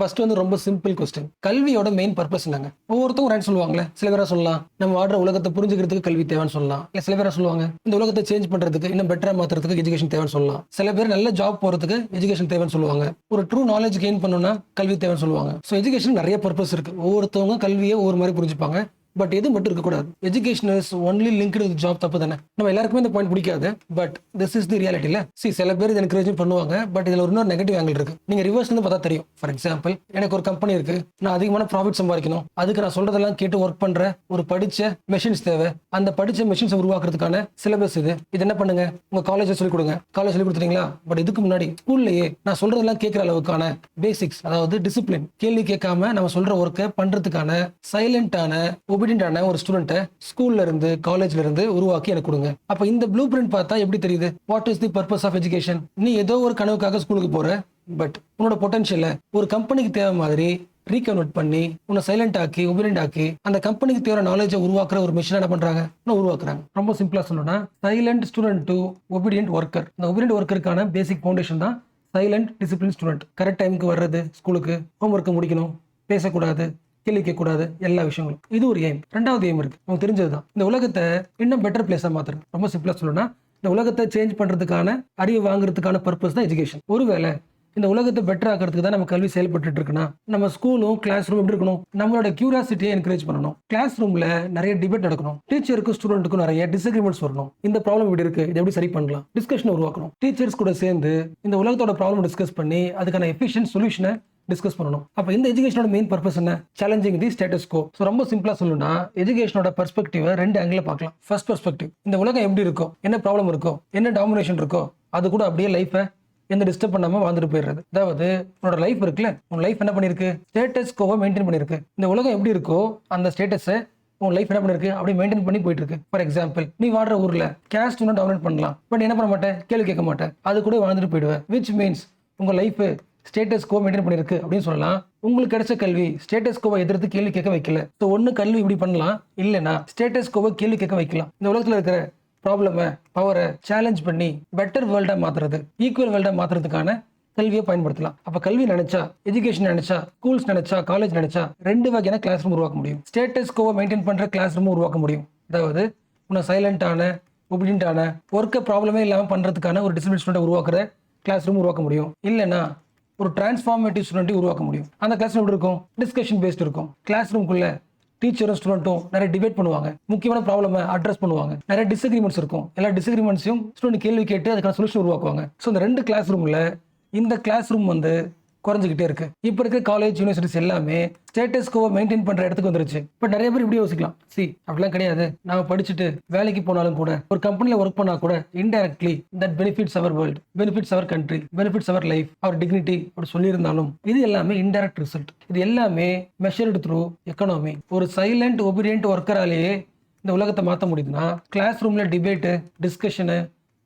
First வந்து ரொம்ப simple question. கல்வியோட மெயின் பர்பஸ் என்னங்க? ஒவ்வொருத்தவங்க ஒரு சொல்லுவாங்களே. சில பேரா சொல்லலாம், நம்ம வாழ்ற உலகத்தை புரிஞ்சுக்கிறதுக்கு கல்வி தேவைன்னு சொல்லலாம். இல்ல சில பேரா சொல்லுவாங்க, இந்த உலகத்தை சேஞ்ச் பண்றதுக்கு, இன்னும் பெட்டரா மாத்துறதுக்கு எஜுகேஷன் தேவைன்னு சொல்லலாம். சில பேர் நல்ல ஜாப் போறதுக்கு எஜுகேஷன் தேவைன்னு சொல்லுவாங்க. ஒரு ட்ரூ நாலேஜ் கெயின் பண்ணணும்னா கல்வி தேவைன்னு சொல்லுவாங்க. ஸோ எஜுகேஷன் நிறைய பர்பஸ் இருக்கு. ஒவ்வொருத்தவங்க கல்வியை ஒவ்வொரு மாதிரி புரிஞ்சுப்பாங்க. பட் எது மட்டும் இருக்கக்கூடாது, education is only linked with job. தப்பு தானே? நம்ம எல்லாருக்குமே இந்த பாயிண்ட் பிடிக்காது. But this is the reality இல்ல. சில பேர் இதை என்கரேஜ் பண்ணுவாங்க. பட் இதுல ஒரு இன்னொரு நெகட்டிவ் ஆங்கிள் இருக்கு. நீங்க ரிவர்ஸ் வந்து பார்த்தா தெரியும். ஃபார் எக்ஸாம்பிள், எனக்கு ஒரு கம்பெனி இருக்கு, நான் அதிகமான ப்ராஃபிட் சம்பாதிக்கணும், அதுக்கு நான் சொல்றதெல்லாம் கேட்டு ஒர்க் பண்ற ஒரு படிச்ச மெஷின்ஸ் தேவை. அந்த படிச்ச மெஷின்ஸ் உருவாக்குறதுக்கான சிலபஸ் இது என்ன பண்ணுங்க, உங்க காலேஜ் சொல்லிக் கொடுங்க. காலேஜ் சொல்லி கொடுத்துட்டீங்களா? பட் இதுக்கு முன்னாடி ஸ்கூல்லயே நான் சொல்றதெல்லாம் கேட்கிற அளவுக்கான பேசிக்ஸ், அதாவது டிசிப்ளின், கேள்வி கேட்காம நம்ம சொல்ற ஒர்க்கை பண்றதுக்கான சைலண்டான ஒபீடியன்டான ஒரு ஸ்டூடெண்ட்டை ஸ்கூல்ல இருந்து காலேஜ்ல இருந்து உருவாக்கி எனக்கு கொடுங்க. அப்ப இந்த ப்ளூ பிரிண்ட் பார்த்தா எப்படி தெரியுது? What is the purpose of education? நீ ஏதோ ஒரு கனவுக்காக ஸ்கூலுக்கு போற. பட் உன்னோட பொட்டன்ஷியல ஒரு கம்பெனிக்கு தேவை மாதிரி ரீகன்வெர்ட் பண்ணி உன்னை சைலண்ட் ஆக்கி ஒபீடியன்ட் ஆக்கி அந்த கம்பெனிக்கு தேவை நாலேஜை உருவாக்குற ஒரு மிஷின் என்ன பண்றாங்க? உருவாக்குறாங்க. ரொம்ப சிம்பிளா சொல்லணும்னா, silent student to obedient worker. இந்த ஒபீடியன்ட் ஒர்க்கருக்கான பேசிக் ஃபவுண்டேஷன் தான் சைலண்ட் டிசிப்ளின் ஸ்டூடெண்ட். கரெக்ட் டைமுக்கு வர்றது, ஸ்கூலுக்கு ஹோம் ஒர்க்கை முடிக்கணும், பேசக்கூடாது, கேள்வி கேட்கக்கூடாது, எல்லா விஷயங்களும். இது ஒரு எய்ம். ரெண்டாவது எய்ம் இருக்கு, உங்களுக்கு தெரிஞ்சதுதான். இந்த உலகத்தை இன்னும் பெட்டர் பிளேஸா மாத்துறது. ரொம்ப சிம்பிளா சொல்லணும்னா, இந்த உலகத்தை சேஞ்ச் பண்றதுக்கான அறிவு வாங்குறதுக்கான பர்பஸ் தான் எஜுகேஷன். ஒருவேளை இந்த உலகத்தை பெட்டர் ஆக்கிறதுக்கு தான் நம்ம கல்வி செயல்பட்டு இருக்குன்னா, நம்ம ஸ்கூலும் கிளாஸ் ரூம் எப்படி இருக்கணும்? நம்மளோட கியூரியாசிட்டியை என்கரேஜ் பண்ணணும். கிளாஸ் ரூம்ல நிறைய டிபேட் நடக்கணும். டீச்சருக்கும் ஸ்டூடெண்ட்டுக்கும் நிறைய டிஸ்அக்ரிமெண்ட்ஸ் வரணும். இந்த ப்ராப்ளம் இப்படி இருக்கு, இது எப்படி சரி பண்ணலாம், டிஸ்கஷன் உருவாக்கணும். டீச்சர்ஸ் கூட சேர்ந்து இந்த உலகத்தோட ப்ராப்ளம் டிஸ்கஸ் பண்ணி அதுக்கான எஃபிஷியன்ட் சொல்யூஷனை டிஸ்கஸ் பண்ணணும். அப்ப இந்த எஜுகேஷனோட மெயின் பர்பஸ் என்ன? சேலஞ்சிங் தி ஸ்டேட்டஸ் கோ. ரொம்ப சிம்பிளா சொல்லணும்னா, எஜுகேஷனோட பெர்ஸ்பெக்டிவ் ரெண்டு ஆங்கிள் பார்க்கலாம். ஃபர்ஸ்ட் பெர்ஸ்பெக்டிவ், இந்த உலகம் எப்படி இருக்கோ, என்ன ப்ராப்ளம் இருக்கோ, என்ன டாமினேஷன் இருக்கோ, அது கூட அப்படியே லைஃபை எந்த டிஸ்டர்ப் பண்ணாம வாழ்ந்துட்டு போயிடுறது. அதாவது உன்னோட லைஃப் இருக்குல்ல, உன் லைஃப் என்ன பண்ணிருக்கு? ஸ்டேட்டஸ் கோவை மெயின்டைன் பண்ணிருக்கு. இந்த உலகம் எப்படி இருக்கோ அந்த ஸ்டேட்டஸை உன் லைஃப் என்ன பண்ணிருக்கு? அப்படி மெயின்டைன் பண்ணி போயிட்டு இருக்கு. ஃபார் எக்ஸாம்பிள், நீ வாடுற ஊர்ல கேஸ்ட் ஒன்னும் டாமினேட் பண்ணலாம், பட் என்ன பண்ண மாட்டேன்? கேள்வி கேட்க மாட்டேன், அது கூட வாழ்ந்துட்டு போயிடுவேன். விச் மீன்ஸ் உங்க லைஃப் ஸ்டேட்டஸ் கோ மெயின்டைன் பண்ணிருக்கு அப்படின்னு சொல்லலாம். உங்களுக்கு கிடைச்ச கல்வி ஸ்டேட்டஸ் கோவை எதிர்த்து கேள்வி கேட்க வைக்கல. ஸோ ஒன்னு கல்வி இப்படி பண்ணலாம், இல்லைன்னா ஸ்டேட்டஸ் கோவை கேள்வி கேட்க வைக்கலாம். இந்த உலகத்துல இருக்கிற ப்ராப்ளமை, பவரை சேலஞ்ச் பண்ணி பெட்டர் வேர்ல்டா மாத்துறது, ஈக்குவல் வேர்ல்டா மாத்துறதுக்கான கல்வியை பயன்படுத்தலாம். அப்ப கல்வி நினைச்சா, எஜுகேஷன் நினைச்சா, ஸ்கூல்ஸ் நினைச்சா, காலேஜ் நினைச்சா ரெண்டு வகையான கிளாஸ் ரூம் உருவாக்க முடியும். ஸ்டேட்டஸ் கோவை மெயின்டைன் பண்ற கிளாஸ் ரூம் உருவாக்க முடியும். அதாவது உன்னை சைலண்டான ஒபீடியன்டான ஒர்க்கை ப்ராப்ளமே இல்லாமல் பண்றதுக்கான ஒரு டிசிப்ளின் ஸ்டூடெண்ட் உருவாக்குற கிளாஸ் ரூம் உருவாக்க முடியும். இல்லைன்னா ஒரு டிரான்ஸ்ஃபார்மேட்டிவ் ஸ்டூடெண்ட் உருவாக்க முடியும். அந்த கிளாஸ் ரூம் எப்படி இருக்கும்? டிஸ்கஷன் பேஸ்ட் இருக்கும். கிளாஸ் ரூம்குள்ள டீச்சரும் ஸ்டூடெண்ட்டும் நிறைய டிபேட் பண்ணுவாங்க, முக்கியமான ப்ராப்ளமை அட்ரஸ் பண்ணுவாங்க. நிறைய டிஸ்அக்ரிமெண்ட்ஸ் இருக்கும். எல்லா டிஸ்அக்ரிமெண்ட்ஸையும் ஸ்டூடெண்ட் கேள்வி கேட்டு அதுக்கான சொல்யூஷன் உருவாக்குவாங்க. ஸோ இந்த ரெண்டு கிளாஸ் ரூம்ல இந்த கிளாஸ் ரூம் வந்து குறைஞ்சிக்கிட்டே இருக்கு. இப்போ இருக்கிற காலேஜ் யூனிவர்சிட்டிஸ் எல்லாமே ஸ்டேட்டஸ் கோவை மெயின்டைன் பண்ற இடத்துக்கு வந்துருச்சு. பட் நிறைய பேர் இப்படி யோசிக்கலாம், அப்படிலாம் கிடையாது, நாம படிச்சுட்டு வேலைக்கு போனாலும் கூட, ஒரு கம்பெனில ஒர்க் பண்ணா கூட, indirectly that benefits our world, benefits our country, benefits our life, our dignity அப்படி சொல்லியிருந்தாலும் இது எல்லாமே இன்டைரக்ட் ரிசல்ட். இது எல்லாமே மெஷர்டு த்ரூ எக்கனாமி. ஒரு சைலண்ட் ஒபீடியன்ட் ஒர்க்கராலேயே இந்த உலகத்தை மாற்ற முடியுதுன்னா, கிளாஸ் ரூம்ல debate, discussion,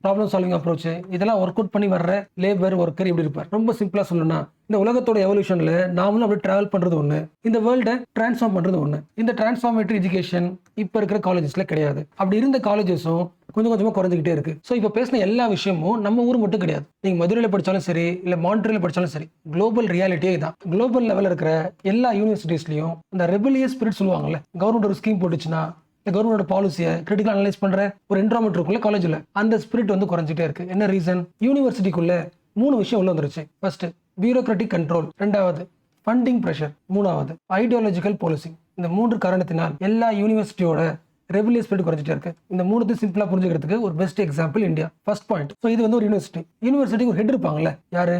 problem solving approach, இதெல்லாம் ஒர்க் அவுட் பண்ணி வர்ற லேபர் ஒர்க்கர் எப்படி இருப்பார்? ரொம்ப சிம்பிளா சொல்லணும்னா, இந்த உலகத்தோட எவல்யூஷன்ல நாமளும் அப்படி டிராவல் பண்றது ஒண்ணு, இந்த வேர்ல்டை டிரான்ஸ்ஃபார்ம் பண்றது ஒண்ணு. இந்த டிரான்ஸ்ஃபார்மேட்டரி எஜுகேஷன் இப்ப இருக்கிற காலேஜஸ்ல கிடையாது. அப்படி இருந்த காலேஜஸும் கொஞ்சம் கொஞ்சமா குறைஞ்சிக்கிட்டே இருக்கு. ஸோ இப்போ பேசின எல்லா விஷயமும் நம்ம ஊர் மட்டும் கிடையாது. நீங்க மதுரையில படிச்சாலும் சரி, இல்ல மாண்ட்ரியில் படிச்சாலும் சரி, குளோபல் ரியாலிட்டியே இதான். குளோபல் லெவலில் இருக்கிற எல்லா யூனிவர்சிட்டிஸ்லயும் இந்த ரெபலியஸ் ஸ்பிரிட் சொல்லுவாங்கல்ல, கவர்மெண்ட் ஒரு ஸ்கீம் போட்டுச்சுன்னா கவர்மெண்டோட பாலிசியை கிரிட்டிக்கல் அனலைஸ் பண்ற ஒரு என்வரான்மெண்ட் இருக்குள்ள காலேஜ்ல, அந்த ஸ்பிரிட் வந்து குறைஞ்சிட்டே இருக்கு. என்ன ரீசன்? யூனிவர்சிட்டிக்குள்ள 3 விஷயம் உள்ள வந்துருச்சு. ஃபர்ஸ்ட் பியூரோக்ராட்டிக் கண்ட்ரோல், ரெண்டாவது ஃபண்டிங் பிரஷர், மூணாவது ஐடியாலஜிக்கல் பாலிசி. இந்த 3 காரணத்தினால் எல்லா யூனிவர்சிட்டியோட ரெபலியஸ் ஸ்பிரிட் குறைஞ்சிட்டே இருக்கு. இந்த 3 சிம்பிளா புரிஞ்சுக்கிறதுக்கு ஒரு best example India. First point. So இது வந்து ஒரு யூனிவர்சிட்டிக்கு ஒரு ஹெட் இருப்பாங்கல்ல, யாரு?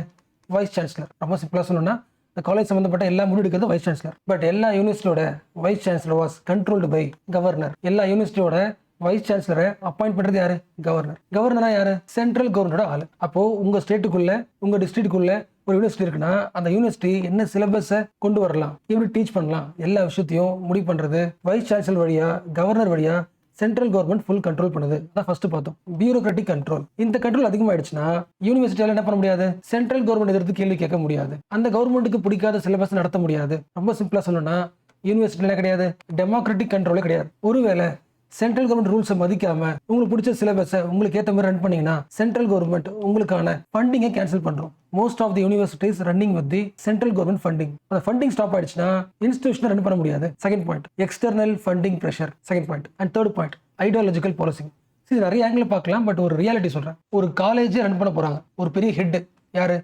Vice chancellor. ரொம்ப சிம்பிளா சொல்லணும்னா, இந்த காலேஜ் சம்பந்தப்பட்ட எல்லா முடிவு எடுக்கிறது வைஸ் சான்சலர். பட் எல்லா யூனிவர்சிட்டியோட vice chancellor was controlled by governor. எல்லா யூனிவர்சிட்டியோட வைஸ் சான்சலரை அப்பாயிண்ட் பண்றது யாரு? கவர்னர். கவர்னரா யாரு? சென்ட்ரல் கவர்னரோட ஆளு. அப்போ உங்க ஸ்டேட்டுக்குள்ள, உங்க டிஸ்ட்ரிக்டுக்குள்ள ஒரு யூனிவர்சிட்டி இருக்குன்னா, அந்த யூனிவர்சிட்டி என்ன சிலபஸை கொண்டு வரலாம், எப்படி டீச் பண்ணலாம், எல்லா விஷயத்தையும் முடிவு பண்றது வைஸ் சான்சலர் வழியா, கவர்னர் வழியா சென்ட்ரல் கவர்மெண்ட் ஃபுல் கண்ட்ரோல் பண்ணுது. அதான் ஃபர்ஸ்ட் பார்த்தோம், பியூரோக்ராட்டிக் கண்ட்ரோல். இந்த கண்ட்ரோல் அதிகமாயிடுச்சுன்னா யூனிவர்சிட்டியால என்ன பண்ண முடியாது? சென்ட்ரல் கவர்மெண்ட் எதிர்த்து கேள்வி கேட்க முடியாது. அந்த கவர்மெண்ட்டுக்கு பிடிக்காத சிலபஸ் நடத்த முடியாது. ரொம்ப சிம்பிளா சொல்லணும்னா, யூனிவர்சிட்டியில கிடையாது, டெமோக்ராட்டிக் கண்ட்ரோலே கிடையாது. ஒருவேளை சென்ட்ரல் கவர்மெண்ட் ரூல்ஸை மதிக்காம உங்களுக்கு பிடிச்ச சிலபஸை உங்களுக்கு ஏற்ற மாதிரி ரன் பண்ணீங்கன்னா சென்ட்ரல் கவர்மெண்ட் உங்களுக்கான ஃபண்டிங்கை கேன்சல் பண்றோம். Most of the universities running with the central government funding. அந்த ஃபண்டிங் ஸ்டாப் ஆயிடுச்சுன்னா இன்ஸ்டிடியூஷனை ரன் பண்ண முடியாது. Second point, external funding pressure. Second point. And third point, ideological policy. இது நிறைய ஆங்கிள் பார்க்கலாம், பட் ஒரு ரியாலிட்டி சொல்றேன். ஒரு காலேஜே ரன் பண்ண போறாங்க, ஒரு பெரிய ஹெட் யாரு?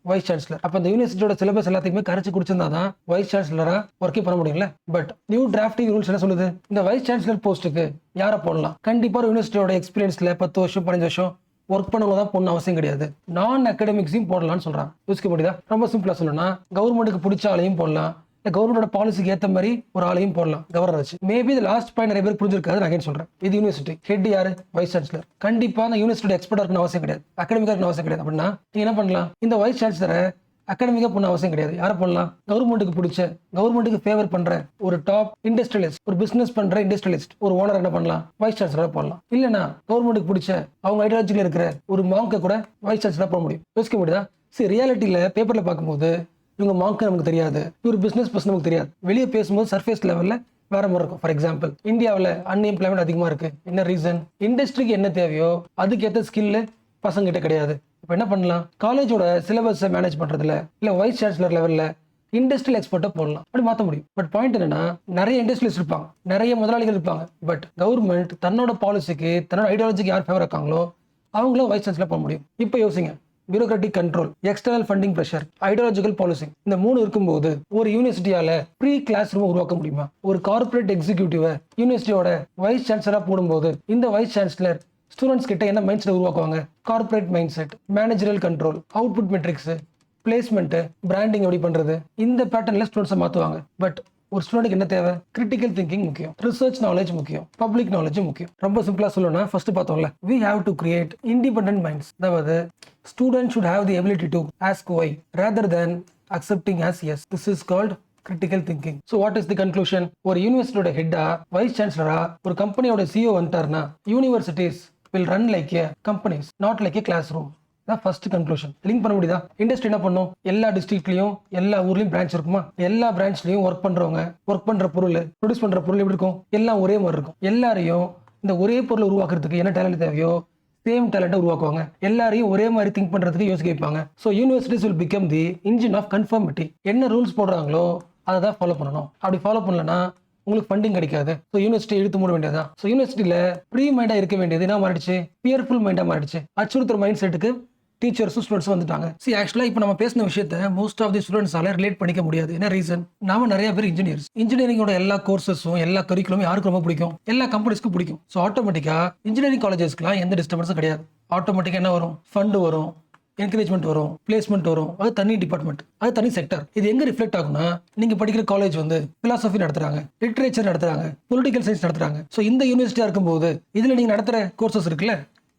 Vice chancellor. அப்ப இந்த யூனிவர்சிட்டியோட சிலபஸ் எல்லாத்தையுமே கரைச்சு குடிச்சிருந்தா தான் வைஸ் சான்சலரா ஒர்க்கே பண்ண முடியும்ல. பட் நியூ டிராஃப்டிங் ரூல்ஸ் என்ன சொல்லுது? இந்த வைஸ் சான்சலர் போஸ்ட்டுக்கு யாரை போடலாம்? கண்டிப்பா ஒரு யூனிவர்சிட்டியோட எக்ஸ்பீரியன்ஸ்ல 10 வருஷம் 15 வருஷம் ஒர்க் பண்ணவங்க தான் போடணும் அவசியம் கிடையாது. நான் அகாடமிக்ஸையும் போடலாம்னு சொல்றாங்க. யோசிக்க முடியுதா? ரொம்ப சிம்பிளா சொல்லணும்னா கவர்மெண்ட்டுக்கு பிடிச்ச ஆளையும் போடலாம், கவர்மெண்டோட பாலிசிக்கு ஏற்ற மாதிரி ஒரு ஆளையும் போடலாம் கவர்னர் வச்சு. மேபி இந்த லாஸ்ட் பாயிண்ட் நிறைய பேர் புரிஞ்சிருக்காது. நான் அகைன் சொல்றேன், இது யூனிவர்சிட்டி ஹெட் யாரு? Vice chancellor. கண்டிப்பா அந்த யூனிவர்சிட்டி எக்ஸ்பர்ட் இருக்கணும் அவசியம் கிடையாது, அகாடமிக்கா இருக்கணும் அவசியம் கிடையாது. அப்படின்னா நீங்க என்ன பண்ணலாம்? இந்த வைஸ் சான்சலரை அகாடமிக்கா பண்ண அவசியம் கிடையாது. யாரை பண்ணலாம்? கவர்மெண்ட்டுக்கு பிடிச்ச, கவர்மெண்ட்டுக்கு ஃபேவர் பண்ற ஒரு டாப் இண்டஸ்ட்ரியலிஸ்ட், ஒரு பிசினஸ் பண்ற இண்டஸ்ட்ரியலிஸ்ட், ஒரு ஓனர் என்ன பண்ணலாம்? வைஸ் சான்சலரா போடலாம். இல்லைன்னா கவர்மெண்ட்டுக்கு பிடிச்ச அவங்க ஐடியாலஜில இருக்கிற ஒரு மாங்க கூட வைஸ் சான்சலரா போட முடியும். யோசிக்க முடியுதா? சரி, ரியாலிட்டியில பேப்பர்ல பார்க்கும்போது இவங்க மாங்க நமக்கு தெரியாது, இவர் பிசினஸ் பர்சன் நமக்கு தெரியாது. வெளியே பேசும்போது சர்ஃபேஸ் லெவல்ல வேற மாதிரி இருக்கும். ஃபார் எக்ஸாம்பிள், இந்தியாவில் அன்எம்ப்ளாய்மெண்ட் அதிகமா இருக்கு. என்ன ரீசன்? இண்டஸ்ட்ரிக்கு என்ன தேவையோ அதுக்கேற்ற ஸ்கில் பசங்க கிட்ட கிடையாது. இப்போ என்ன பண்ணலாம்? காலேஜோட சிலபஸை மேனேஜ் பண்றதுல இல்ல வைஸ் சான்சலர் லெவல்ல இண்டஸ்ட்ரியல் எக்ஸ்பர்ட்டை போடலாம், அப்படி மாற்ற முடியும். பட் பாயிண்ட் என்னன்னா, நிறைய இண்டஸ்ட்ரியலிஸ்ட் இருப்பாங்க, நிறைய முதலாளிகள் இருப்பாங்க. பட் கவர்மெண்ட் தன்னோட பாலிசிக்கு தன்னோட ஐடியாலஜிக்கு யார் ஃபேவர் இருக்காங்களோ அவங்களும் வைஸ் சான்சலர் போட முடியும். இப்போ யோசிங்க, bureaucratic control, external funding pressure, ideological policy, இந்த 3 இருக்கும்போது ஒரு யூனிவர்சிட்டியால ப்ரீ கிளாஸ் ரூம் உருவாக்க முடியுமா? ஒரு கார்பரேட் எக்ஸிக்யூட்டிவ் யூனிவர்சிட்டியோட வைஸ் சான்சலரா போடும்போது இந்த வைஸ் சான்சலர் ஸ்டூடெண்ட்ஸ் கிட்ட என்ன மைண்ட் செட் உருவாக்குவாங்க? Corporate mind set, managerial control, output metrics, placement, branding எப்படி பண்றது, இந்த பேட்டர்ன்ல ஸ்டூடெண்ட்ஸை மாத்துவாங்க. பட் ஒரு ஸ்டூடெண்ட்க்கு என்ன தேவை? கிரிட்டிக்கல் திங்கிங் முக்கியம், ரிசர்ச் நாலேஜ் முக்கியம், பப்ளிக் நாலேஜ் முக்கியம். ரொம்ப சிம்பிளா சொல்லணும்னா, ஃபர்ஸ்ட் பார்த்தோம்ல, we have to create independent minds. அதாவது students should have the ability to ask why rather than accepting as yes. This is called critical thinking. So what is the conclusion? ஒரு யூனிவர்சிட்டியோட ஹெட்டா, wise சான்சலரா, ஒரு கம்பெனியோட CEO வந்துட்டாருன்னா universities will run like a companies, not like a classroom. தான் first conclusion. Link பண்ண முடியுதா? Industry என்ன பண்ணும்? எல்லா டிஸ்ட்ரிக்ட்லயும் எல்லா ஊர்லயும் பிரான்ச் இருக்குமா? எல்லா பிரான்ச்லயும் ஒர்க் பண்றவங்க, ஒர்க் பண்ற பொருள், ப்ரொடியூஸ் பண்ற பொருள் எப்படி இருக்கும்? எல்லாம் ஒரே மாதிரி இருக்கும். எல்லாரையும் இந்த ஒரே பொருளை உருவாக்குறதுக்கு என்ன டேலண்ட் தேவையோ சேம் டேலண்ட்டை உருவாக்குவாங்க. எல்லாரையும் ஒரே மாதிரி திங்க் பண்றதுக்கு யோசிக்க வைப்பாங்க. So universities will become the engine of conformity. என்ன ரூல்ஸ் போடுறாங்களோ அதை தான் ஃபாலோ பண்ணணும். அப்படி ஃபாலோ பண்ணலன்னா உங்களுக்கு ஃபண்டிங் கிடைக்காது. ஸோ யூனிவர்சிட்டி இழுத்து மூட வேண்டியதான். ஸோ யூனிவர்சிட்டியில ப்ரீ மைண்டா இருக்க வேண்டியது என்ன மாறிடுச்சு? பியர்ஃபுல் மைண்டா மாறிடுச்சு. அச்சுறுத்துற மைண்ட் செட்டுக்கு டீச்சர்ஸும் ஸ்டூடெண்ட்ஸ் வந்துட்டாங்க. ஆக்சுவலா இப்போ நம்ம பேசின விஷயத்தை மோஸ்ட் ஆஃப் தி ஸ்டூடெண்ட்ஸால ரிலேட் பண்ணிக்க முடியாது. என்ன ரீசன்? நாம நிறைய பேர் இன்ஜினியர்ஸ். இன்ஜினியரிங்கோட எல்லா கோர்சஸும் எல்லா கரிக்குலமும் யாருக்கு ரொம்ப பிடிக்கும்? எல்லா கம்பெனிஸ்க்கும் பிடிக்கும். ஸோ ஆட்டோமேட்டிக்கா இன்ஜினியரிங் காலேஜஸ்க்குலாம் எந்த டிஸ்டர்பன்ஸும் கிடையாது. ஆட்டோமேட்டிக்கா என்ன வரும்? ஃபண்டு வரும், என்கரேஜ்மெண்ட் வரும், பிளேஸ்மெண்ட் வரும். அது தனி டிபார்ட்மெண்ட், அது தனி செக்டர். இது எங்க ரிஃப்ளெக்ட் ஆகும்னா, நீங்க படிக்கிற காலேஜ் வந்து பிலாசபி நடத்துறாங்க, லிட்ரேச்சர் நடத்துறாங்க, பொலிட்டிக்கல் சயின்ஸ் நடத்துறாங்க. ஸோ இந்த யூனிவர்சிட்டியா இருக்கும்போது இதுல நீங்க நடத்துற கோர்சஸ் இருக்குல்ல,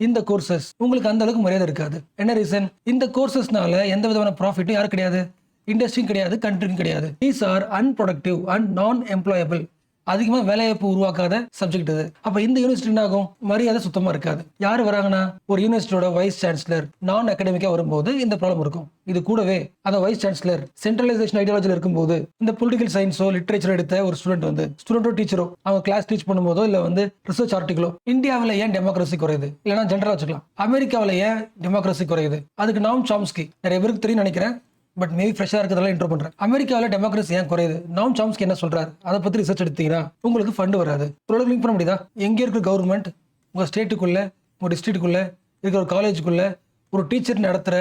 இந்த கோர்சஸ் உங்களுக்கு அந்த அளவுக்கு மரியாதை இருக்காது. என்ன ரீசன்? இந்த கோர்சஸ்னால எந்த விதமான ப்ராஃபிட்டும் யாரும் கிடையாது, இண்டஸ்ட்ரியும் கிடையாது, கண்ட்ரியும் கிடையாது. தீஸ் ஆர் அன்ப்ரொடக்டிவ் அண்ட் நான் எம்ப்ளாயபிள். அதிகமா வேலைவாய்ப்பு உருவாக்காத சப்ஜெக்ட் இது. அப்ப இந்த யூனிவர்சிட்டி என்ன ஆகும்? மரியாதை சுத்தமா இருக்காது. யாரு வராங்கன்னா, ஒரு யூனிவர்சிட்டியோட வைஸ் சான்சலர் நான் அகாடமிக்கா வரும்போது இந்த ப்ராப்ளம் இருக்கும். இது கூடவே அந்த வைஸ் சான்சலர் சென்ட்ரலைசேஷன் ஐடியாலஜில இருக்கும்போது இந்த பொலிட்டிக்கல் சயின்ஸோ லிட்ரேச்சர் எடுத்த ஒரு ஸ்டூடெண்ட் வந்து ஸ்டூடெண்டோ டீச்சரோ அவங்க கிளாஸ் டீச் பண்ணும்போதோ இல்ல வந்து ரிசர்ச் ஆர்டிகளோ, இந்தியாவில் ஏன் டெமோக்ரஸி குறையுது, இல்லைன்னா ஜென்ரலா வச்சுக்கலாம் அமெரிக்காவில் ஏன் டெமோக்ரஸி குறையுது, அதுக்கு நாம் சாம்ஸ்கி நிறைய பேருக்கு தெரியும் நினைக்கிறேன், பட் மேபி ஃப்ரெஷ்ஷாக இருக்கிறதால இன்ட்ரோ பண்ணுறேன். அமெரிக்காவில் டெமோக்ரஸி ஏன் குறையுது, நாம் சாம்ஸ்கி என்ன சொல்றாரு, அதை பற்றி ரிசர்ச் எடுத்தீங்கன்னா உங்களுக்கு ஃபண்டு வராது. ஒரு லிங்க் பண்ண முடியுதா? எங்கே இருக்கிற கவர்மெண்ட் உங்கள் ஸ்டேட்டுக்குள்ள, உங்கள் டிஸ்ட்ரிக்ட்டுக்குள்ள இருக்கிற ஒரு காலேஜுக்குள்ள ஒரு டீச்சர் நடத்துகிற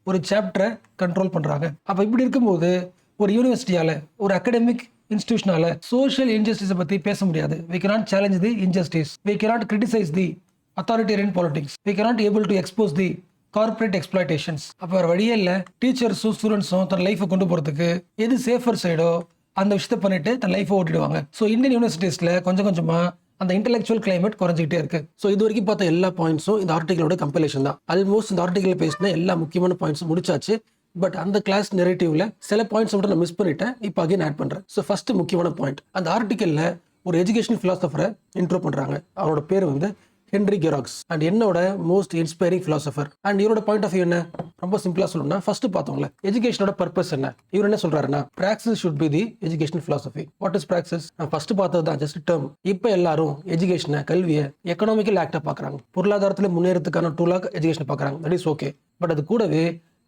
ஒரு சாப்டரை கண்ட்ரோல் பண்ணுறாங்க. அப்போ இப்படி இருக்கும்போது ஒரு யூனிவர்சிட்டியால், ஒரு அகாடமிக் இன்ஸ்டிடியூஷனால சோஷியல் இன்ஜஸ்டிஸை பற்றி பேச முடியாது. We cannot challenge the injustice. We cannot criticize the authoritarian politics. We cannot able to expose the corporate exploitations. அப்போ வேறு வழியே இல்லை, டீச்சர்ஸும் ஸ்டூடெண்ட்ஸும் தன் லைஃபை கொண்டு போகிறதுக்கு எது சேஃபர் சைடோ அந்த விஷயத்தை பண்ணிட்டு தன் லைஃபை ஓட்டிடுவாங்க. ஸோ இந்தியன் யூனிவர்சிட்டிஸில் கொஞ்சம் கொஞ்சமாக அந்த இன்டெலெக்சுவல் கிளைமேட் குறைஞ்சிக்கிட்டே இருக்கு. ஸோ இது வரைக்கும் பார்த்த எல்லா பாயிண்ட்ஸும் இந்த ஆர்டிகளோட கம்பைலேஷன் தான். ஆல்மோஸ்ட் இந்த ஆர்டிகல் பேசின எல்லா முக்கியமான பாயிண்ட்ஸும் முடிச்சாச்சு. பட் அந்த கிளாஸ் நெரேட்டிவ்ல சில பாயிண்ட்ஸ் மட்டும் நான் மிஸ் பண்ணிட்டேன், இப்போ அகைன் ஆட் பண்ணுறேன். ஸோ ஃபர்ஸ்ட் முக்கியமான பாயிண்ட், அந்த ஆர்டிக்கலில் ஒரு எஜுகேஷன் ஃபிலாசபரை இன்ட்ரோ பண்ணுறாங்க. அவரோட பேர் வந்து ஹென்ரி கெராக்ஸ் அண்ட் என்னோட மோஸ்ட் இன்ஸ்பைரிங் பிலாசபர். அண்ட் இவரோட பாயிண்ட் ஆஃப் வியூ என்ன, ரொம்ப சிம்பிளா சொல்லணும்னா ஃபர்ஸ்ட் பார்த்தோம்ல எஜுகேஷனோட பர்பஸ் என்ன. இவர் என்ன சொல்றாருன்னா praxis should be the education philosophy. What is praxis? நான் ஃபர்ஸ்ட் பார்த்தது தான் ஜஸ்ட் டேர்ம். இப்போ எல்லாரும் எஜுகேஷனை, கல்வியை எக்கனாமிக்கல் ஆக்டா பார்க்குறாங்க, பொருளாதாரத்தில் முன்னேறதுக்கான டூலாக எஜுகேஷன் பார்க்குறாங்க. That is okay. பட் அது கூடவே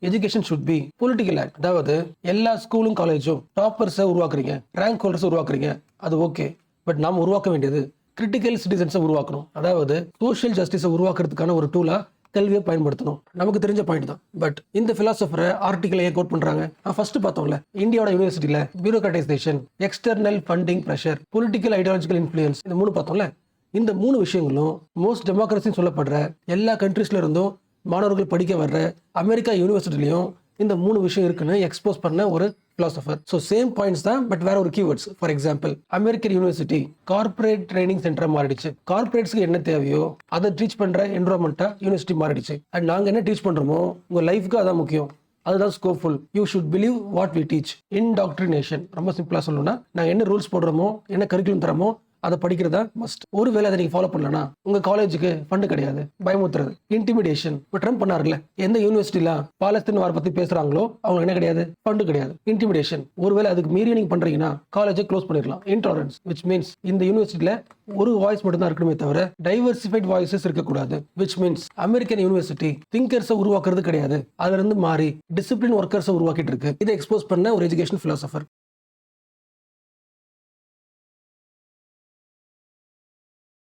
education should be political act. அதாவது எல்லா ஸ்கூலும் காலேஜும் டாப்பர்ஸை உருவாக்குறீங்க, ரேங்க் ஹோல்டர்ஸை உருவாக்குறீங்க, அது ஓகே. பட் நாம் உருவாக்க வேண்டியது கிரிட்டிக்கல் சிட்டிசன்ஸை உருவாக்கணும். அதாவது சோஷியல் ஜஸ்டிஸை உருவாக்குறதுக்கான ஒரு டூலா கல்வியை பயன்படுத்தணும். நமக்கு தெரிஞ்ச பாயிண்ட் தான். பட் இந்த பிலாசபரை ஆர்டிகலை ஏன் கோட் பண்றாங்க? நான் ஃபர்ஸ்ட் பார்த்தோம்ல இந்தியாவோட யூனிவர்சிட்டியில bureaucratisation, external funding pressure, political ideological influence, இந்த 3 பார்த்தோம்ல. இந்த 3 விஷயங்களும் மோஸ்ட் டெமோக்ரஸின்னு சொல்லப்படுற எல்லா கண்ட்ரீஸ்ல இருந்தும் மாணவர்கள் படிக்க வர்ற அமெரிக்கா யூனிவர்சிட்டிலையும் இந்த 3 விஷயம் இருக்குன்னு எக்ஸ்போஸ் பண்ண ஒரு பிலாசபர். ஸோ சேம் பாயிண்ட்ஸ் தான், பட் வேற ஒரு keywords. For example American university corporate training சென்டரா மாறிடுச்சு. கார்பரேட்ஸ்க்கு என்ன தேவையோ அதை டீச் பண்ற என்வரான்மெண்ட்டா யூனிவர்சிட்டி மாறிடுச்சு. அண்ட் நாங்க என்ன டீச் பண்றோமோ உங்க லைஃப்க்கு அதான் முக்கியம், அதுதான் scopeful. You should believe what we teach. Indoctrination. ரொம்ப சிம்பிளா சொல்லணும்னா நாங்கள் என்ன ரூல்ஸ் போடுறோமோ, என்ன கரிக்குலம் தரமோ அதை படிக்கிறதா மஸ்ட். ஒருவேளை அதை நீங்க ஃபாலோ பண்ணலனா உங்க காலேஜுக்கு ஃபண்டு கிடையாது. பயமுத்துறது, இன்டிமிடேஷன். இப்போ ட்ரம்ப் பண்ணாருல்ல, எந்த யூனிவர்சிட்டியில பாலஸ்தீன் வார் பத்தி பேசுறாங்களோ அவங்க என்ன கிடையாது, ஃபண்டு கிடையாது. இன்டிமிடேஷன். ஒருவேளை அதுக்கு மீறி நீங்க பண்றீங்கன்னா காலேஜை க்ளோஸ் பண்ணிடலாம். இன்டாலரன்ஸ், விச் மீன்ஸ் இந்த யூனிவர்சிட்டியில ஒரு வாய்ஸ் மட்டும் தான் இருக்கணுமே தவிர டைவர்சிஃபைட் வாய்ஸஸ் இருக்கக்கூடாது. விச் மீன்ஸ் அமெரிக்கன் யூனிவர்சிட்டி திங்கர்ஸை உருவாக்குறது கிடையாது, அதுல இருந்து மாறி டிசிப்ளின் ஒர்க்கர்ஸை உருவாக்கிட்டு இருக்கு. இதை எக்ஸ்போஸ் பண்ண ஒரு எஜுகேஷன் பிலாசபர்.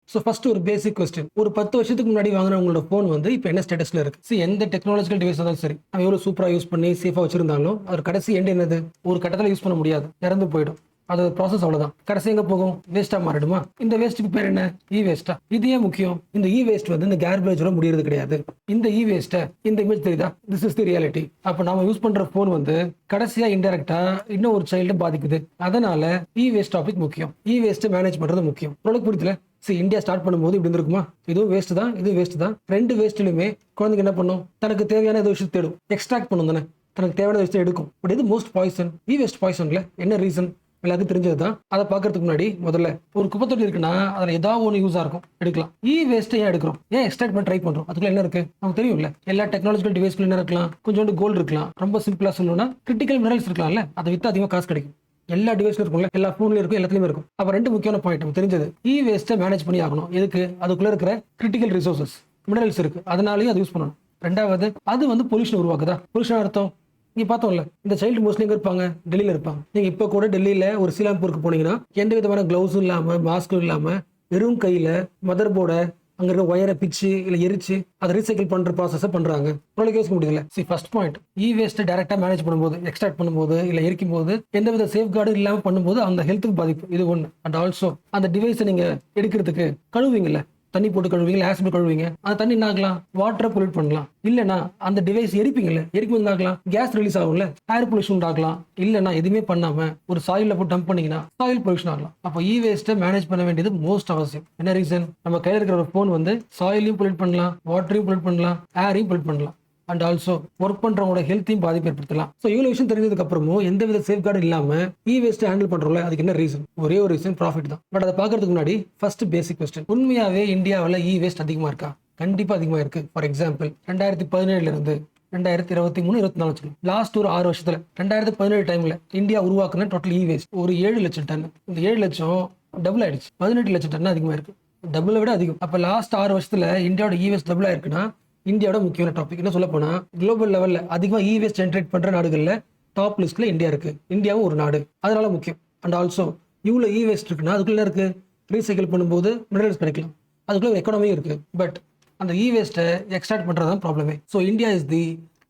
ஸோ ஃபர்ஸ்ட் ஒரு பேசிக் கொஸ்டின், ஒரு 10 வருஷத்துக்கு முன்னாடி வாங்கின உங்களோட ஃபோன் வந்து இப்போ என்ன ஸ்டேட்டஸ்ல இருக்கு? ஸோ எந்த டெக்னாலஜிக்கல் டிவைஸ் தான் சரி, நம்ம எவ்வளோ சூப்பராக யூஸ் பண்ணி சேஃபாக வச்சிருந்தாலும் அது கடைசி எண்ட் என்னது, ஒரு கட்டத்தில் யூஸ் பண்ண முடியாது, இறந்து போயிடும். அது ப்ராசஸ் அவ்வளோதான். கடைசி எங்கே போகும்? வேஸ்ட்டாக மாறிடுமா? இந்த வேஸ்ட்டுக்கு பேர் என்ன? இ வேஸ்ட்டா? இது ஏன் முக்கியம்? இந்த இ வேஸ்ட் வந்து இந்த கேர்பேஜோட முடியறது கிடையாது. இந்த இ வேஸ்ட்டை, இந்த இமேஜ் தெரியுதா, திஸ் இஸ் தி ரியாலிட்டி. அப்போ நாம யூஸ் பண்ற ஃபோன் வந்து கடைசியா இன்டெரக்டா இன்னும் ஒரு சைல்டு பாதிக்குது. அதனால இ வேஸ்ட் டாபிக் முக்கியம். இ வேஸ்ட்டை மேனேஜ் பண்றது முக்கியம். ப்ராடக்ட் புரியல. சரி, இந்தியா ஸ்டார்ட் பண்ணும்போது இப்படி இருக்குமா? இதுவும் வேஸ்ட் தான், இது வேஸ்ட் தான். 2 வேஸ்ட்லையுமே குழந்தைங்க என்ன பண்ணும்? தனக்கு தேவையான ஏதோ விஷயத்தை தேடும், எக்ஸ்ட்ராக்ட் பண்ணும் தானே, தனக்கு தேவையான விஷயத்தை எடுக்கும். பட் இது மோஸ்ட் பாய்சன். இ வேஸ்ட் பாய்சன்ல என்ன ரீசன் எல்லாருக்கும் தெரிஞ்சது தான். அதை பார்க்கறதுக்கு முன்னாடி முதல்ல ஒரு குப்பை தொட்டி இருக்குன்னா அதில் ஏதாவது ஒன்று யூஸாக இருக்கும், எடுக்கலாம். இ வேஸ்ட்டை ஏன் எடுக்கிறோம், ஏன் எக்ஸ்ட்ராக்ட் பண்ண ட்ரை பண்ணுறோம்? அதுக்குள்ள என்ன இருக்கு நமக்கு தெரியும்ல. எல்லா டெக்னாலஜிக்கல் டிவைஸ்க்குள்ள என்ன இருக்கலாம்? கொஞ்சோண்டு கோல்டு இருக்கலாம். ரொம்ப சிம்பிளா சொல்லணும்னா கிரிட்டிக்கல் மினரல்ஸ் இருக்கலாம்ல, அதை வித்து அதிகமாக காசு கிடைக்கும். எல்லா டிவைஸ்ல இருக்கும்ல, எல்லா ஃபோன்லயும் இருக்கும், எல்லாத்துலயும் இருக்கும். அப்ப 2 முக்கியமான பாயிண்ட் நமக்கு தெரிஞ்சது. இ வேஸ்ட்டை மேனேஜ் பண்ணி ஆகணும். எதுக்கு? அதுக்குள்ள இருக்கிற கிரிட்டிக்கல் ரிசோர்சஸ், மினரல்ஸ் இருக்கு, அதனாலயும் அது யூஸ் பண்ணணும். 2வது, அது வந்து பொல்யூஷன் உருவாக்குதா? பொல்யூஷன் அர்த்தம் நீங்க பார்த்தோம்ல, இந்த சைல்டு மோஸ்ட்லி எங்க இருப்பாங்க? டெல்லியில இருப்பாங்க. நீங்க இப்ப கூட டெல்லியில ஒரு சீலாம்பூருக்கு போனீங்கன்னா எந்த விதமான கிளவுஸும் இல்லாம, மாஸ்க்கும் இல்லாம, வெறும் கையில மதர் போர்டை அங்க இருக்க ஒயரை பிச்சு இல்ல எரிச்சு அதை ரீசைக்கிள் பண்ற ப்ராசஸ் பண்றாங்க. யோசிக்க முடியல. சி ஃபர்ஸ்ட் பாயிண்ட், இ வேஸ்ட் டைரக்டா மேனேஜ் பண்ணும்போது, எக்ஸ்ட்ராக்ட் பண்ணும்போது இல்ல எரிக்கும் போது எந்தவித சேஃப் கார்டும் இல்லாம பண்ணும்போது அந்த ஹெல்த்துக்கு பாதிப்பு. இது ஒண்ணு. அண்ட் ஆல்சோ அந்த டிவைஸை நீங்க எடுக்கிறதுக்கு கழுவுவீங்கல்ல, தண்ணி போட்டு கழுவீங்க, ஆசிட் கழுவீங்க, அந்த தண்ணி என்ன ஆகலாம்? வாட்டரை பொல்யூட் பண்ணலாம். இல்லைன்னா அந்த டிவைஸ் எரிப்பீங்கல்ல, எரிக்கும் என்ன ஆகலாம்? கேஸ் ரிலீஸ் ஆகும்ல, ஏர் பொல்யூஷன் உண்டாகலாம். இல்லைன்னா எதுவுமே பண்ணாம ஒரு சாயில போட்டு டம்ப் பண்ணீங்கன்னா சாயில் பொல்யூஷன் ஆகலாம். அப்போ இ வேஸ்ட்டை மேனேஜ் பண்ண வேண்டியது மோஸ்ட் அவசியம். என்ன ரீசன்? நம்ம கையில் இருக்கிற ஒரு ஃபோன் வந்து சாயிலையும் பொல்யூட் பண்ணலாம், வாட்டரையும் பொல்யூட் பண்ணலாம், ஏரையும் பொல்யூட் பண்ணலாம். அண்ட் ஆல்சோ ஒர்க் பண்றவங்களோட ஹெல்த்தையும் பாதிப்பு ஏற்படுத்தலாம். ஸோ இவ்வளவு விஷயம் தெரிஞ்சதுக்கு அப்புறமும் எந்தவித சேஃப் கார்டு இல்லாம இ வேஸ்ட் ஹேண்டில் பண்றோம்ல, அதுக்கு என்ன ரீசன்? ஒரே ஒரு ரீசன், ப்ராஃபிட் தான். பட் அதை பார்க்கறதுக்கு முன்னாடி ஃபர்ஸ்ட் பேசிக் கொஸ்டின், உண்மையாவே இந்தியாவில் இ வேஸ்ட் அதிகமா இருக்கா? கண்டிப்பா அதிகமா இருக்கு. ஃபார் எக்ஸாம்பிள் 2017 இருந்து 2023, 24 லாஸ்ட் ஒரு 6 வருஷத்துல 2017 டைம்ல இந்தியா உருவாக்குன டோட்டல் இ வேஸ்ட் ஒரு 7 லட்சம் டன். இந்த 7 லட்சம் டபுள் ஆயிடுச்சு, 18 லட்சம் டன் அதிகமா இருக்கு. டபுளை விட அதிகம். அப்ப லாஸ்ட் 6 வருஷத்துல இந்தியாவோட இ வேஸ்ட் டபுள் ஆயிருக்குன்னா இந்தியாவோட முக்கியமான டாபிக் என்ன சொல்ல போனா, குளோபல் லெவல்ல அதிகமாக இ வேஸ்ட் ஜென்ரேட் பண்ற நாடுகள்ல டாப் லிஸ்ட்ல இந்தியா இருக்கு. இந்தியாவும் ஒரு நாடு, அதனால முக்கியம். அண்ட் ஆல்சோ இவ்வளோ இ வேஸ்ட் இருக்குன்னா அதுக்குள்ள இருக்கு ரீசைக்கிள் பண்ணும்போது மினரல்ஸ் கிடைக்கலாம், அதுக்குள்ள ஒரு எக்கானமியும் இருக்கு. பட் அந்த இ வேஸ்ட்டை எக்ஸ்ட்ராக்ட் பண்றது தான் ப்ராப்ளமே. So India is the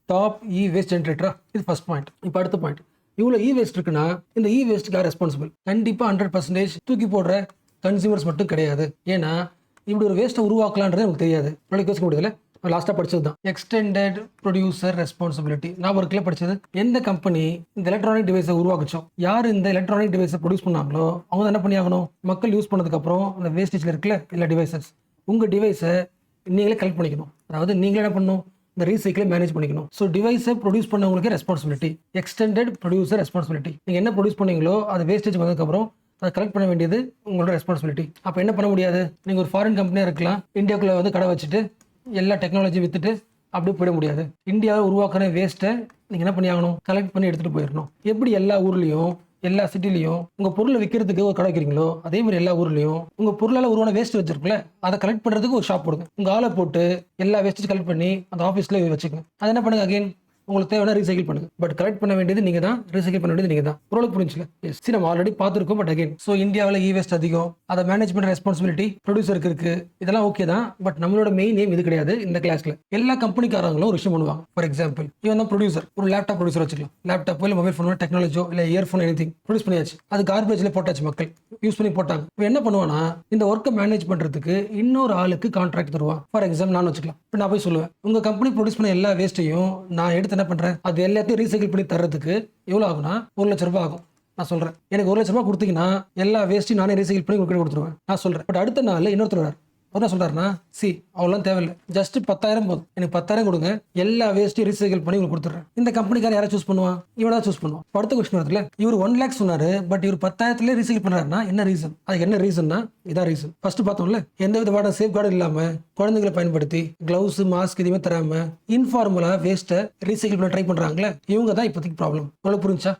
top e waste ஜென்ரேட்டரா? இது ஃபர்ஸ்ட் பாயிண்ட். இப்போ அடுத்த பாயிண்ட், இவ்வளோ இ வேஸ்ட் இருக்குன்னா இந்த இ வேஸ்ட்டுக்கு யார் ரெஸ்பான்சிபிள்? கண்டிப்பா 100% தூக்கி போடுற கன்சியூமர்ஸ் மட்டும் கிடையாது. ஏன்னா இப்படி ஒரு வேஸ்ட்டை உருவாக்கலான்றது நமக்கு தெரியாது. யோசிக்க முடியல. லாஸ்டா படிச்சது தான் எக்ஸ்டெண்டட் ப்ரொடியூசர் ரெஸ்பான்சிபிலிட்டி. நான் ஒர்க்ல படிச்சது. எந்த கம்பெனி இந்த எலக்ட்ரானிக் டிவைஸை உருவாக்குச்சோ, யார் இந்த எலக்ட்ரானிக் டிவைஸை ப்ரொடியூஸ் பண்ணாங்களோ அவங்க என்ன பண்ணி ஆகணும்? மக்கள் யூஸ் பண்ணதுக்கு அப்புறம் அந்த வேஸ்டேஜ்ல இருக்குல்ல இல்ல டிவைசஸ், உங்க டிவைஸை நீங்களே கலெக்ட் பண்ணிக்கணும். அதாவது நீங்களே என்ன பண்ணணும்? இந்த ரீசைக்கிளை மேனேஜ் பண்ணிக்கணும். ஸோ டிவைஸை ப்ரொடியூஸ் பண்ணவங்களுக்கு ரெஸ்பான்சிபிலிட்டி, எக்ஸ்டெண்டட் ப்ரொடியூசர் ரெஸ்பான்சிபிலிட்டி. நீங்க என்ன ப்ரொடியூஸ் பண்ணீங்களோ அது வேஸ்டேஜ் வந்ததுக்கு அப்புறம் அதை கலெக்ட் பண்ண வேண்டியது உங்களோட ரெஸ்பான்சிபிலிட்டி. அப்போ என்ன பண்ண முடியாது, நீங்கள் ஒரு ஃபாரின் கம்பெனியாக இருக்கலாம், இந்தியாவுக்குள்ளே வந்து கடை வச்சுட்டு எல்லா டெக்னாலஜி விற்றுட்டு அப்படியே போயிட முடியாது. இந்தியாவில் உருவாக்குற வேஸ்ட்டை நீங்கள் என்ன பண்ணி ஆகணும், கலெக்ட் பண்ணி எடுத்துகிட்டு போயிடணும். எப்படி எல்லா ஊர்லேயும் எல்லா சிட்டிலையும் உங்கள் பொருளை விற்கிறதுக்கு ஒரு கடை வைக்கிறீங்களோ, அதே மாதிரி எல்லா ஊர்லேயும் உங்கள் பொருளால் உருவான வேஸ்ட் வச்சிருக்குல்ல, அதை கலெக்ட் பண்ணுறதுக்கு ஒரு ஷாப் போடுங்க. உங்கள் ஆளை போட்டு எல்லா வேஸ்ட்டேஜ் கலெக்ட் பண்ணி அந்த ஆஃபீஸில் வச்சுக்கோங்க. அதை என்ன பண்ணுங்க, அகைன் உங்களுக்கு தேவையான ரீசைக்கிள் பண்ணுங்க. பட் கலெக்ட் பண்ண வேண்டியது நீங்க தான், ரீசைக்கிள் பண்ண வேண்டியது நீங்க தான். ஓரளவுக்கு புரிஞ்சுல? எஸ். சரி, நம்ம ஆல்ரெடி பார்த்துருக்கோம். பட் அகைன், ஸோ இந்தியாவில் வேஸ்ட் அதிகம், அதை மேனேஜ் பண்ணுற ரெஸ்பான்சிபிலிட்டி ப்ரொடியூசருக்கு இருக்கு. இதெல்லாம் ஓகே தான். பட் நம்மளோட மெயின் ஏம் இது கிடையாது. இந்த கிளாஸ்ல எல்லா கம்பெனிக்காரங்களும் ஒரு விஷயம் பண்ணுவாங்க. ஃபார் எக்ஸாம்பிள், இவன் தான் ப்ரொடியூசர், ஒரு லேப்டாப் ப்ரொடியூசர் வச்சுக்கலாம். லேப்டாப்போ இல்லை மொபைல் ஃபோனோ டெக்னாலஜியோ இல்லை இயர்ஃபோன் எனிதிங் ப்ரொடியூஸ் பண்ணியாச்சு. அது கார்பேஜில் போட்டாச்சு, மக்கள் யூஸ் பண்ணி போட்டாங்க. இப்போ என்ன பண்ணுவானா, இந்த ஒர்க்கை மேனேஜ் பண்றதுக்கு இன்னொரு ஆளுக்கு கான்ட்ராக்ட் தருவான். ஃபார் எக்ஸாம்பிள் நான் வச்சுக்கலாம். இப்போ நான் போய் சொல்லுவேன், உங்க கம்பெனி ப்ரொடியூஸ் பண்ண எல்லா வேஸ்ட்டையும் நான் எடுத்து என்ன பண்றேன், அது எல்லாத்தையும் ரீசைக்கிள் பண்ணி தர்றதுக்கு எவ்வளோ ஆகும்னா 1 லட்ச ரூபாய் ஆகும். நான் சொல்றேன், எனக்கு 1 லட்ச ரூபாய் கொடுத்தீங்கன்னா எல்லா வேஸ்ட்டையும் நானே ரீசைக்கிள் பண்ணி உங்களுக்கு கொடுத்துருவேன். நான் சொல்றேன். பட் அடுத்த நாள் இன்னொருத்தர் வரார். அவர் என்ன சொல்றாருன்னா, அவ்வளோலாம் தேவையில்லை, ஜஸ்ட் 10,000 போதும், எனக்கு 10,000 கொடுங்க, எல்லா வேஸ்ட்டையும் ரீசைக்கிள் பண்ணி உங்களுக்கு கொடுத்துட்றேன். இந்த கம்பெனிக்கார யாரை சூஸ் பண்ணுவான், இவனை தான் சூஸ் பண்ணுவான். அடுத்த கொஸ்டின் வருதுல, இவர் 1 lakh சொன்னாரு, பட் இவர் 10,000 ரீசைக்கிள் பண்றாருன்னா என்ன ரீசன்? அதுக்கு என்ன ரீசன்னா இதான் ரீசன். ஃபர்ஸ்ட் பார்த்தோம்ல, எந்த விதமான சேஃப் கார்டும் இல்லாம குழந்தைகளை பயன்படுத்தி கிளவுஸ் மாஸ்க் எதுவுமே தராம இன்ஃபார்மலா வேஸ்ட்டை ரீசைக்கிள் பண்ண ட்ரை பண்றாங்களே, இவங்க தான் இப்போதைக்கு ப்ராப்ளம். உங்களுக்கு புரிஞ்சா?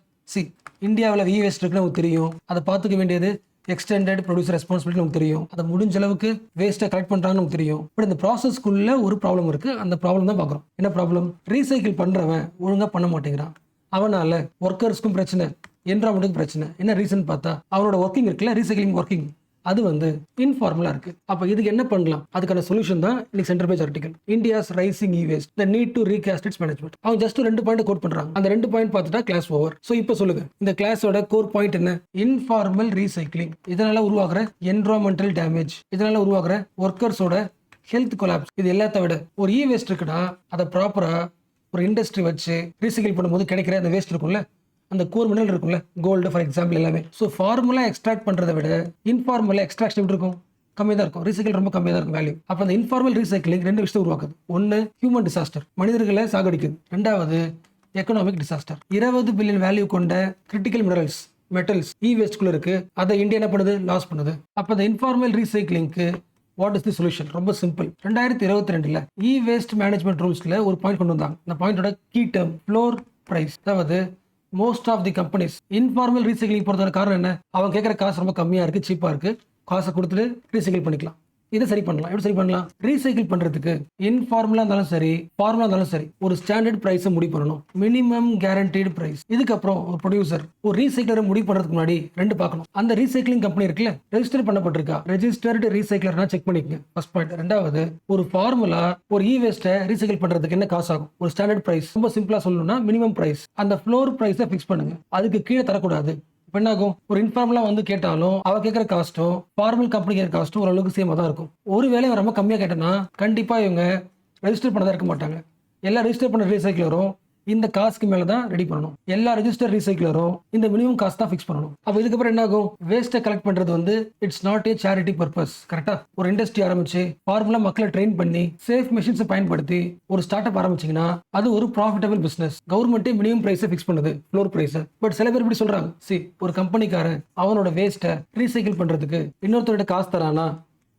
இந்தியாவில் வேஸ்ட் இருக்குன்னு நமக்கு தெரியும். அதை பார்த்துக்க வேண்டியது எக்ஸ்டெண்டட் ப்ரொடியூசர் ரெஸ்பான்சிபிலிட்டி நமக்கு தெரியும். அதை முடிஞ்ச அளவுக்கு வேஸ்ட்டை கலெக்ட் பண்ணுறாங்கன்னு நமக்கு தெரியும். பட் இந்த ப்ராசஸ்க்குள்ள ஒரு ப்ராப்ளம் இருக்கு. அந்த ப்ராப்ளம் தான் பார்க்குறோம். என்ன ப்ராப்ளம்? ரீசைக்கிள் பண்ணுறவன் ஒழுங்காக பண்ண மாட்டேங்கிறான். அவனால ஒர்க்கர்ஸ்க்கும் பிரச்சனை, என்விரான்மெண்ட்டுக்கும் பிரச்சனை. என்ன ரீசன் பார்த்தா, அவனோட ஒர்க்கிங் இருக்குல்ல, ரீசைக்கிளிங் ஒர்க்கிங், அது வந்து இன்ஃபார்மலா இருக்கு. அப்ப இதுக்கு என்ன பண்ணலாம்? அதுக்கான சொல்யூஷன் தான் இன்னைக்கு centre page article, India's rising waste, the need to recast its management. அவங்க ஜஸ்ட் 2 பாயிண்ட் கோட் பண்றாங்க. அந்த 2 பாயிண்ட் பார்த்துட்டா கிளாஸ் ஓவர். சோ இப்போ சொல்லுங்க, இந்த கிளாஸோட கோர் பாயிண்ட் என்ன? இன்ஃபார்மல் ரீசைக்ளிங், இதனால உருவாக்குற என்விரான்மெண்டல் டேமேஜ், இதனால உருவாக்குற ஒர்க்கர்ஸோட ஹெல்த் கொலாப்ஸ், இது எல்லாத்த விட ஒரு வேஸ்ட் இருக்குன்னா அதை ப்ராப்பரா ஒரு இண்டஸ்ட்ரி வச்சு ரீசைக்கிள் பண்ணும்போது கிடைக்கிற அந்த வேஸ்ட் இருக்கும்ல, அந்த கோர் மினரல் இருக்கும்ல, கோல்டு ஃபார் எக்ஸாம்பிள் எல்லாமே. ஸோ ஃபார்முலா எக்ஸ்ட்ராக்ட் பண்ணுறதை விட இன்ஃபார்மலாக எக்ஸ்ட்ராக்ஷன் எப்படி இருக்கும்? கம்மியாக தான் இருக்கும். ரீசைக்கிள் ரொம்ப கம்மியாக தான் இருக்கும் வேல்யூ. அப்போ அந்த இன்ஃபார்மல் ரீசைக்கிளிங் 2 விஷயத்தை உருவாக்குது. ஒன்று ஹியூமன் டிசாஸ்டர், மனிதர்களை சாகடிக்குது. 2வது எக்கனாமிக் டிசாஸ்டர். 20 பில்லியன் வேல்யூ கொண்ட கிரிட்டிக்கல் மினரல்ஸ், மெட்டல்ஸ் வேஸ்ட்குள்ள இருக்கு. அதை இந்தியா என்ன பண்ணுது? லாஸ் பண்ணுது. அப்போ அந்த இன்ஃபார்மல் ரீசைக்கிளிங்க்கு வாட் இஸ் தி சொல்யூஷன்? ரொம்ப சிம்பிள். 2022 வேஸ்ட் மேனேஜ்மெண்ட் ரூல்ஸ்ல ஒரு பாயிண்ட் கொண்டு வந்தாங்க. அந்த பாயிண்டோட கீ டேர்ம் ஃப்ளோர் பிரைஸ். அதாவது most of the companies informal recycling போறதுக்கான காரணம் என்ன? அவங்க கேட்குற காசு ரொம்ப கம்மியா இருக்கு, சீப்பா இருக்கு, காசை கொடுத்துட்டு ரீசைக்கிள் பண்ணிக்கலாம். இதை சரி பண்ணலாம். எப்படி சரி பண்ணலாம்? ரீசைக்கிள் பண்றதுக்கு இன்ஃபார்மலா இருந்தாலும் சரி, ஃபார்மலா இருந்தாலும் சரி, ஒரு ஸ்டாண்டர்ட் பிரைஸை முடிவு பண்ணணும். Minimum guaranteed price. இதுக்கப்புறம் ஒரு ப்ரொடியூசர் ஒரு ரீசைக்கிளரை முடிவு பண்றதுக்கு முன்னாடி 2 பார்க்கணும். அந்த ரீசைக்கிளிங் கம்பெனி இருக்குல்ல, ரெஜிஸ்டர் பண்ணப்பட்டிருக்கா, ரெஜிஸ்டர்டு ரீசைக்கிளர்னா செக் பண்ணிக்கங்க. First point. 2வது, ஒரு ஃபார்முலா ஒரு வேஸ்ட்டை ரீசைக்கிள் பண்றதுக்கு என்ன காசு ஆகும்? ஒரு ஸ்டாண்டர்ட் பிரைஸ். ரொம்ப சிம்பிளா சொல்லணும்னா மினிமம் பிரைஸ். அந்த ஃப்ளோர் பிரைஸை ஃபிக்ஸ் பண்ணுங்க. அதுக்கு கீழே தரக்கூடாது. என்னாகும்? ஒரு இன்ஃபார்மலா வந்து கேட்டாலும் அவ கேட்கிற காஸ்ட்டும் ஃபார்மல் கம்பெனி கேட்கிற காஸ்ட்டும் ஓரளவுக்கு சேமா தான் இருக்கும். ஒருவேளை ரொம்ப கம்மியா கேட்டனா கண்டிப்பா இவங்க ரெஜிஸ்டர் பண்ணதா இருக்க மாட்டாங்க. எல்லா ரெஜிஸ்டர் பண்ண ரீசைக்கிளரும் இந்த காசுக்கு மேல தான் ரெடி பண்ணணும். எல்லா ரெஜிஸ்டர் ரீசைக்கிளரும் இந்த மினிமம் காஸ்ட் தான் ஃபிக்ஸ் பண்ணணும். அப்ப இதுக்கப்புறம் என்ன ஆகும்? வேஸ்ட்டை கலெக்ட் பண்றது வந்து it's not a charity purpose. கரெக்டா? ஒரு இண்டஸ்ட்ரி ஆரம்பிச்சு ஃபார்முலா மக்களை ட்ரெயின் பண்ணி சேஃப் மெஷின்ஸை பயன்படுத்தி ஒரு ஸ்டார்ட் அப் ஆரம்பிச்சீங்கன்னா அது ஒரு ப்ராஃபிட்டபிள் பிசினஸ். கவர்மெண்ட்டே மினிமம் பிரைஸை ஃபிக்ஸ் பண்ணுது, ஃப்ளோர் பிரைஸ். பட் சில பேர் இப்படி சொல்றாங்க, ஒரு கம்பெனிக்காரன் அவனோட வேஸ்ட்டை ரீசைக்கிள் பண்றதுக்கு இன்னொருத்தரோட காசு தரானா,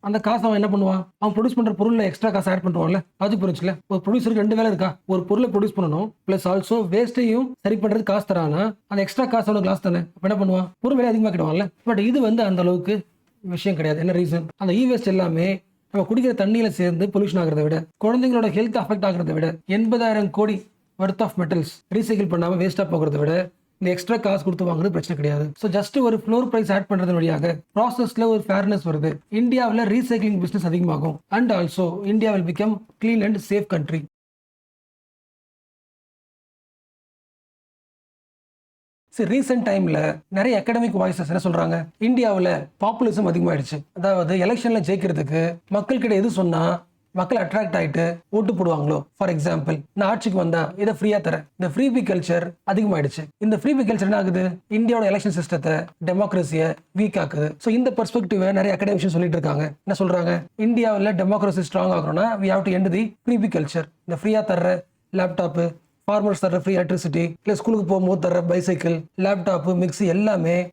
அந்த காசு அவன் என்ன பண்ணுவான்? அவன் ப்ரொடியூஸ் பண்ற பொருள்ல எக்ஸ்ட்ரா காசு ஆட் பண்ணுவான்ல, அது புரிஞ்சுல. ஒரு ப்ரொடியூசருக்கு 2 வேலை இருக்கா, ஒரு பொருளை ப்ரொடியூஸ் பண்ணணும், பிளஸ் ஆல்சோ வேஸ்ட்டையும் சரி பண்றது காசு தரானா, அந்த எக்ஸ்ட்ரா காசு அவனுக்கு காசு தானே. அப்ப என்ன பண்ணுவான்? ஒரு வேலை அதிகமாக கிடுவான்ல. பட் இது வந்து அந்த அளவுக்கு விஷயம் கிடையாது. என்ன ரீசன்? அந்த வேஸ்ட் எல்லாமே நம்ம குடிக்கிற தண்ணியில சேர்ந்து பொல்யூஷன் ஆகிறத விட, குழந்தைங்களோட ஹெல்த் அஃபெக்ட் ஆகிறத விட, 80,000 கோடி வர்த் ஆஃப் மெட்டல்ஸ் ரீசைக்கிள் பண்ணாம வேஸ்டா போகிறத விட இந்த எக்ஸ்ட்ரா காசு கொடுத்து வாங்குறது பிரச்சனை கிடையாது. ஸோ ஜஸ்ட் ஒரு ஃப்ளோர் பிரைஸ் ஆட் பண்றது வழியாக ப்ராசஸ்ல ஒரு ஃபேர்னஸ் வருது. இந்தியாவில் ரீசைக்கிளிங் பிசினஸ் அதிகமாகும். And also India will become clean and safe country. Recent டைம்ல நிறைய அகாடமிக் வாய்ஸஸ் என்ன சொல்றாங்க? இந்தியாவில் பாப்புலிசம் அதிகமாயிடுச்சு. அதாவது எலெக்ஷன்ல ஜெயிக்கிறதுக்கு மக்கள் கிட்ட எது சொன்னா மக்கள் அட்ராக்ட் ஆயிட்டு ஓட்டு போடுவாங்களோ. ஃபார் எக்ஸாம்பிள், நான் ஆட்சிக்கு வந்தா இதை ஃப்ரீயா தரேன். இந்த ஃப்ரீபி கல்ச்சர் அதிகமாயிடுச்சு. இந்த ஃப்ரீபி கல்ச்சர் என்ன ஆகுது? இந்தியாவோட எலெக்ஷன் சிஸ்டத்தை, டெமோக்ரஸியை வீக் ஆக்குது. ஸோ இந்த பெர்ஸ்பெக்டிவ் நிறைய அகாடமிக்ஸ் சொல்லிட்டு இருக்காங்க. என்ன சொல்றாங்க? இந்தியாவில் டெமோக்ரஸி ஸ்ட்ராங் ஆகணும்னா we have to end the freebie culture. இந்த ஃப்ரீயா தர்ற லேப்டாப்பு, ஃபார்மர்ஸ் தர ஃப்ரீ எலக்ட்ரிசிட்டி, இல்ல ஸ்கூலுக்கு போகும்போது தர பைசைக்கிள், லேப்டாப், மிக்ஸி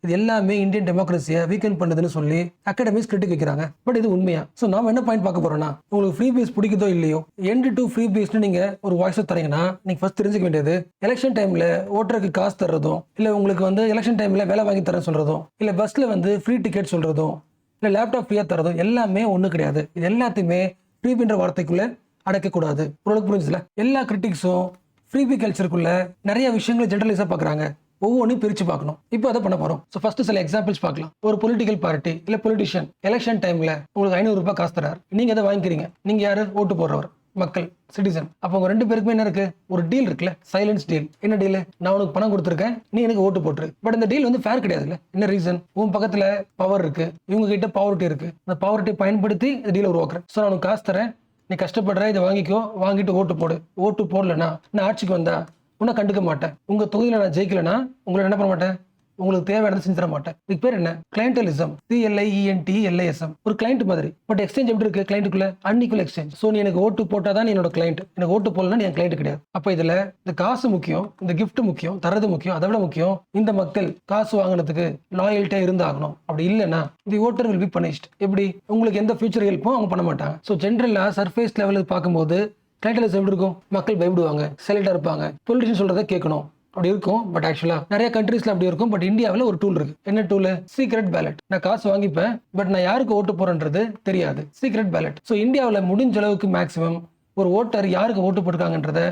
இது எல்லாமே இந்தியன் டெமோக்ரஸியை வீக்கெண்ட் பண்ணுதுன்னு சொல்லி அகாடமிஸ் கிரிட்டிக் வைக்கிறாங்க. பட் இது உண்மையா? சோ நாம என்ன பாயிண்ட் பார்க்க போறோம்னா, உங்களுக்கு ஃப்ரீ பீஸ் பிடிக்குதோ இல்லையோ, எண்ட் டு ஃப்ரீ பீஸ்னு நீங்க ஒரு வாய்ஸ் தரீங்கன்னா நீங்க ஃபர்ஸ்ட் தெரிஞ்சுக்க வேண்டியது, எலெக்ஷன் டைம்ல ஓட்டருக்கு காசு தர்றதும், இல்ல உங்களுக்கு வந்து எலெக்ஷன் டைம்ல வேலை வாங்கி தரேன் சொல்றதும், இல்ல பஸ்ல வந்து ஃப்ரீ டிக்கெட் சொல்றதும், இல்ல லேப்டாப் ஃப்ரீயா தரதும் எல்லாமே ஒண்ணு கிடையாது. இது எல்லாத்தையுமே ஃப்ரீபின்ற வார்த்தைக்குள்ள அடைக்கக்கூடாது. உங்களுக்கு புரிஞ்சுல? எல்லா கிரிட்டிக்ஸும் ஃப்ரீபி கல்ச்சருக்குள்ள நிறைய விஷயங்களை ஜெனரலைஸா பாக்குறாங்க. ஒவ்வொன்றையும் பிரிச்சு பார்க்கணும். இப்போ அதை பண்ண போறோம். ஸோ ஃபர்ஸ்ட் சில எக்ஸாம்பிள்ஸ் பார்க்கலாம். ஒரு பொலிட்டிக்கல் பார்ட்டி இல்ல பொலிட்டிஷியன் எலெக்ஷன் டைம்ல உங்களுக்கு 500 ரூபாய் காசு தராரு. நீங்க அதை வாங்கிக்கிறீங்க. நீங்க யாரு? ஓட்டு போடுறவர், மக்கள், சிட்டிசன். அப்போ உங்க ரெண்டு பேருக்குமே என்ன இருக்கு? ஒரு டீல் இருக்குல்ல, சைலன்ஸ் டீல். என்ன டீல்? நான் உனக்கு பணம் கொடுத்துருக்கேன், நீ எனக்கு ஓட்டு போட்டுரு. பட் இந்த டீல் வந்து ஃபேர் கிடையாதுல்ல. என்ன ரீசன்? உன் பக்கத்துல பவர் இருக்கு, இவங்க கிட்ட பவர்ட்டி இருக்கு. அந்த பவர்ட்டி பயன்படுத்தி இந்த டீலை உருவாக்குறேன். ஸோ நான் உனக்கு காசு தரேன், நீ கஷ்டப்படுற, இதை வாங்கிக்கோ, வாங்கிட்டு ஓட்டு போடு. ஓட்டு போடலன்னா நான் ஆட்சிக்கு வந்தா உன்னை கண்டுக்க மாட்டேன். உங்க தொகுதியில நான் ஜெயிக்கலன்னா உங்களை என்ன பண்ண மாட்டேன், உங்களுக்கு தேவையானது செஞ்சு தர மாட்டேன். இதுக்கு பேர் என்ன? கிளைண்டலிசம். CLIENTLISM. ஒரு கிளைண்ட் மாதிரி. பட் எக்ஸ்சேஞ்ச் எப்படி இருக்கு? கிளைண்ட்டுக்குள்ள அன்இக்குவல் எக்ஸ்சேஞ்ச். சோ நீ எனக்கு ஓட்டு போட்டாதான் நீ என்னோட கிளைண்ட், எனக்கு ஓட்டு போடலன்னா நீ என் கிளைண்ட் கிடையாது. அப்ப இதுல இந்த காசு முக்கியம், இந்த கிஃப்ட் முக்கியம், தரது முக்கியம். அதை விட முக்கியம் இந்த மக்கள் காசு வாங்கினதுக்கு லாயல்ட்டியா இருந்தாகணும். அப்படி இல்லைன்னா தி ஓட்டர் வில் பி பனிஷ்ட். எப்படி? உங்களுக்கு எந்த ஃபியூச்சர் ஹெல்ப்பும் அவங்க பண்ண மாட்டாங்க. ஸோ ஜென்ரலா சர்ஃபேஸ் லெவலுக்கு பார்க்கும்போது கிளைண்டலிசம் எப்படி இருக்கும்? மக்கள் பயப்படுவாங்க, சைலண்டா இருப்பாங்க, பொலிட்டிஷியன் சொல்றதை கேட்கணும், அப்படி இருக்கும். பட் ஆக்சுவலா நிறைய கண்ட்ரீஸ்ல அப்படி இருக்கும். பட் இந்தியாவில் ஒரு டூல் இருக்கு. என்ன டூல்? Secret ballot. நான் காசு வாங்கிப்பேன், பட் நான் யாருக்கு ஓட்டு போறேன்றது தெரியாது. Secret ballot. ஸோ இந்தியாவில் முடிஞ்ச அளவுக்கு மேக்ஸிமம் ஒரு ஓட்டர் யாருக்கு ஓட்டு போட்டிருக்காங்கன்றத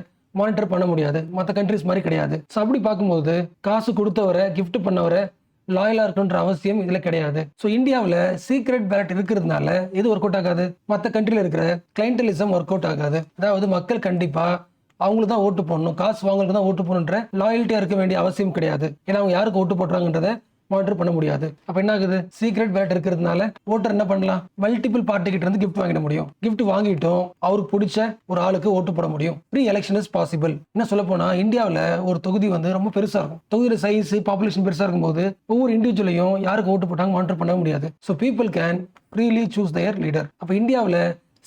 மானிட்டர் பண்ண முடியாது. மற்ற கண்ட்ரிஸ் மாதிரி கிடையாது. ஸோ அப்படி பார்க்கும்போது காசு கொடுத்தவரை, கிஃப்ட் பண்ணவரை லாயலா இருக்கணுன்ற அவசியம் இதுல கிடையாது. ஸோ இந்தியாவில் சீக்ரெட் பேலட் இருக்கிறதுனால இது ஒர்க் அவுட் ஆகாது. மற்ற கண்ட்ரில இருக்கிற கிளைண்டலிசம் ஒர்க் அவுட் ஆகாது. அதாவது மக்கள் கண்டிப்பா அவங்களுக்கு தான் ஓட்டு போடணும், காசு வாங்களுக்கு தான் ஓட்டு போடணுன்ற லாயல்ட்டியா இருக்க வேண்டிய அவசியம் கிடையாது. ஏன்னா அவங்க யாருக்கு ஓட்டு போடுறாங்கன்றத மானிட்டர் பண்ண முடியாது. அப்ப என்ன ஆகுது? சீக்ரெட் பேலட் இருக்கிறதுனால ஓட்டர் என்ன பண்ணலாம்? மல்டிபிள் பார்ட்டி கிட்ட இருந்து கிஃப்ட் வாங்கிட முடியும். கிஃப்ட் வாங்கிட்டோம் அவருக்கு பிடிச்ச ஒரு ஆளுக்கு ஓட்டு போட முடியும். Free election is possible. என்ன சொல்ல போனா, இந்தியாவில் ஒரு தொகுதி வந்து ரொம்ப பெருசா இருக்கும். தொகுதியோட சைஸ், பாப்புலேஷன் பெருசா இருக்கும்போது ஒவ்வொரு இண்டிவிஜுவலையும் யாருக்கு ஓட்டு போட்டாங்க மானிட்டர் பண்ண முடியாது. So people can freely choose their leader. அப்ப இந்தியாவில்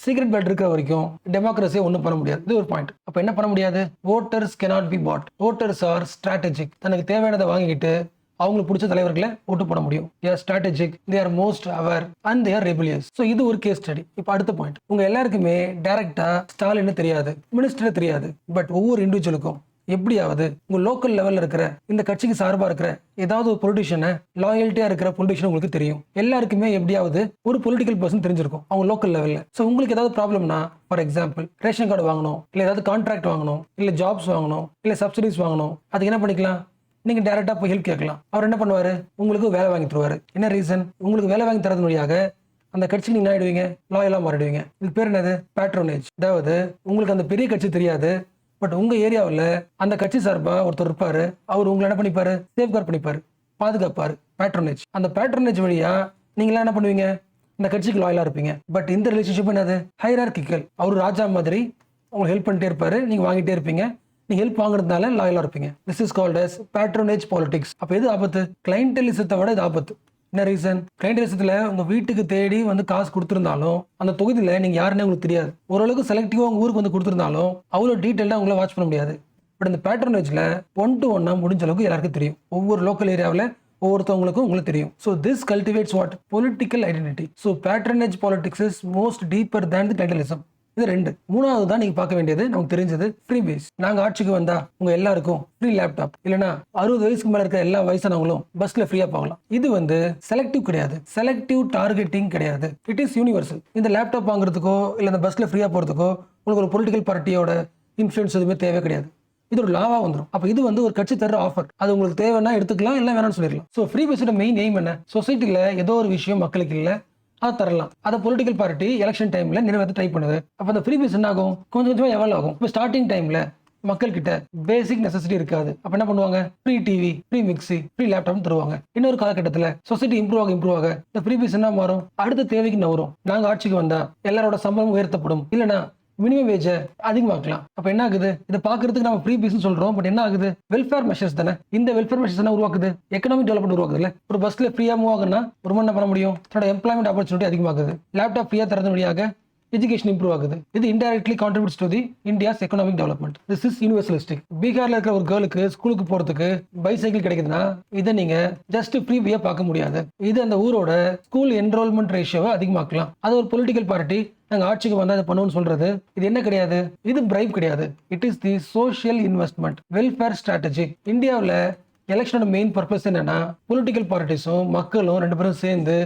சீக்ரெட் பேலட் இருக்கிற வரைக்கும் டெமோக்ரஸியை ஒன்றும் பண்ண முடியாது. இது ஒரு பாயிண்ட். அப்ப என்ன பண்ண முடியாது? Voters cannot be bought. Voters R strategic. தனக்கு தேவையானதை வாங்கிக்கிட்டு அவங்களுக்கு பிடிச்ச தலைவர்களை ஓட்டு போட முடியும். they are strategic, they are most aware and they are rebellious. So இது ஒரு கேஸ் ஸ்டடி. இப்போ அடுத்த பாயிண்ட். உங்க எல்லாருக்குமே டைரக்டா ஸ்டாலின் தெரியாது, மினிஸ்டர் தெரியாது. பட் ஒவ்வொரு இண்டிவிஜுவலுக்கும் எப்படியாவது உங்க லோக்கல் லெவல்ல இருக்கிற இந்த கட்சிக்கு சார்பா இருக்கிற ஏதாவது ஒரு பொலிட்டிஷியனை, லாயல்ட்டியா இருக்கிற பொலிட்டிஷியன் உங்களுக்கு தெரியும். எல்லாருக்குமே எப்படியாவது ஒரு பொலிட்டிக்கல் பர்சன் தெரிஞ்சிருக்கும் அவங்க லோக்கல் லெவல்ல. ஸோ உங்களுக்கு ஏதாவது ப்ராப்ளம்னா, ஃபார் எக்ஸாம்பிள் ரேஷன் கார்டு வாங்கணும், இல்ல ஏதாவது கான்ட்ராக்ட் வாங்கணும், இல்ல ஜாப்ஸ் வாங்கணும், இல்ல சப்சிடிஸ் வாங்கணும், அதுக்கு என்ன பண்ணிக்கலாம்? நீங்க டைரக்டா போய் ஹெல்ப் கேட்கலாம். அவர் என்ன பண்ணுவாரு? உங்களுக்கு வேலை வாங்கி தருவாரு. என்ன ரீசன்? உங்களுக்கு வேலை வாங்கி தரது வழியாக அந்த கட்சிக்கு நீங்க ஆயிடுவீங்க, லாயலா மாறிடுவீங்க. இது பேர் என்னது? பேட்ரோனேஜ். அதாவது உங்களுக்கு அந்த பெரிய கட்சி தெரியாது, பட் உங்க ஏரியாவில் அந்த கட்சி சார்பா ஒருத்தர் இருப்பாரு. அவர் உங்களை என்ன பண்ணிப்பாரு? சேஃப்கார்ட் பண்ணிப்பாரு, பாதுகாப்பாரு. பேட்ரோனேஜ். அந்த பேட்ரோனேஜ் வழியா நீங்களா என்ன பண்ணுவீங்க? இந்த கட்சிக்கு லாயலா இருப்பீங்க. பட் இந்த ரிலேஷன்ஷிப் என்னது? ஹைரார்கிக்கல். அவர் ராஜா மாதிரி உங்களுக்கு ஹெல்ப் பண்ணிட்டே இருப்பாரு, நீங்க வாங்கிட்டே இருப்பீங்க. நீங்க ஹெல்ப் வாங்குறதுனால லாயலா இருப்பீங்க. This is called as patronage politics. அப்ப எது ஆபத்து? கிளைண்டலிசத்தை விட இது ஆபத்து. என்ன ரீசன்? கிளைண்டலிசத்துல உங்க வீட்டுக்கு தேடி வந்து காசு கொடுத்திருந்தாலும் அந்த தொகுதியில நீங்க யாருன்னே உங்களுக்கு தெரியாது. ஓரளவுக்கு செலக்டிவா உங்க ஊருக்கு வந்து கொடுத்திருந்தாலும் அவ்வளவு டீட்டெயிலா உங்களை வாட்ச் பண்ண முடியாது. பட் இந்த பேட்ரோனேஜ்ல 1 to 1 முடிஞ்ச அளவுக்கு எல்லாருக்கும் தெரியும். ஒவ்வொரு லோக்கல் ஏரியாவில் ஒவ்வொருத்தவங்களுக்கும் உங்களுக்கு தெரியும். So this cultivates what? Political identity. So patronage politics is most deeper than the clientelism. இது ரெண்டு. மூணாவது தான் நீங்க பார்க்க வேண்டியது, நமக்கு தெரிஞ்சது ஃப்ரீ பேஸ். நாங்க ஆட்சிக்கு வந்தா உங்க எல்லாருக்கும் ஃப்ரீ லேப்டாப், இல்லனா 60 வயசுக்கு மேல இருக்கிற எல்லா வயசானவங்களும் பஸ்ல ஃப்ரீயா போகலாம். இது வந்து செலக்டிவ் கிடையாது, செலக்டிவ் டார்கெட்டிங் கிடையாது. It is universal. இந்த லேப்டாப் வாங்குறதுக்கோ இல்ல இந்த பஸ்ல ஃப்ரீயா போறதுக்கோ உங்களுக்கு ஒரு பொலிட்டிக்கல் பார்ட்டியோட இன்ஃப்ளூயன்ஸ் எதுவுமே தேவை கிடையாது. இது ஒரு லாவா வந்துடும். அப்ப இது வந்து ஒரு கட்சி தர ஆஃபர். அது உங்களுக்கு தேவைன்னா எடுத்துக்கலாம், இல்ல வேணாம்னு சொல்லிடலாம். ஸோ ஃப்ரீ பேஸோட மெயின் எய்ம் என்ன? சொசைட்டில ஏதோ ஒரு விஷயம் மக்களுக்கு இல்ல, அதை தரலாம். அதை பொலிட்டிக்கல் பார்ட்டி எலெக்ஷன் டைம்ல நிறைவேற்ற ட்ரை பண்ணுது. அப்ப அந்த ஃப்ரீ பீஸ் என்ன ஆகும்? கொஞ்சம் கொஞ்சமா எவ்வளவு ஆகும்? இப்போ ஸ்டார்டிங் டைம்ல மக்கள் கிட்ட பேசிக் நெசசிட்டி இருக்காது. அப்ப என்ன பண்ணுவாங்க? Free TV, free mixie, free laptop தருவாங்க. இன்னொரு காலகட்டத்தில் சொசைட்டி இம்ப்ரூவ் ஆக இந்த ஃப்ரீ பீஸ் என்ன மாறும்? அடுத்த தேவைக்கு நவரும். நாங்க ஆட்சிக்கு வந்தா எல்லாரோட சம்பளம் உயர்த்தப்படும், இல்லனா மினிமம் வேஜ் அதிகமாக்கலாம். அப்ப என்ன ஆகுது? இதை பாக்குறதுக்கு நம்ம ஃப்ரீ பீஸ் சொல்றோம், பட் என்ன ஆகுது? வெல்ஃபேர் மெஷர்ஸ் தானே. இந்த வெல்ஃபேர் மெஷர்ஸ் என்ன உருவாக்குது? எக்கனாமிக் டெவலப்மெண்ட் உருவாக்குது. இல்ல ஒரு பஸ்ல ஃப்ரீயா மூவ் ஆகுனா ஒரு என்ன பண்ண முடியும்? தன்னோட எம்ப்ளாய்மெண்ட் ஆப்பர்ச்சுனிட்டி அதிகமாகுது. லேப்டாப் ஃப்ரீயா தரது வழியாக எஜுகேஷன் இம்ப்ரூவ் ஆகுது. இது indirectly contributes to the India's economic development. This is universalistic. பீகார்ல இருக்கிற ஒரு கேர்ளுக்கு ஸ்கூலுக்கு போறதுக்கு பைசைக்கிள் கிடைக்குதுன்னா இதை நீங்க ஜஸ்ட் ஃப்ரீயா பார்க்க முடியாது. இது அந்த ஊரோட ஸ்கூல் என்ரோல்மெண்ட் ரேஷியோவை அதிகமாக்கலாம். அது ஒரு பொலிட்டிக்கல் பார்ட்டி நாங்கள் ஆட்சிக்கு வந்தால் அதை பண்ணுவோம்னு சொல்றது இது என்ன கிடையாது, இது பிரைப் கிடையாது. It is the social investment welfare strategy. இந்தியாவில் எலெக்ஷனோட மெயின் பர்பஸ் என்னன்னா பொலிட்டிக்கல் பார்ட்டிஸும் மக்களும் ரெண்டு பேரும் சேர்ந்து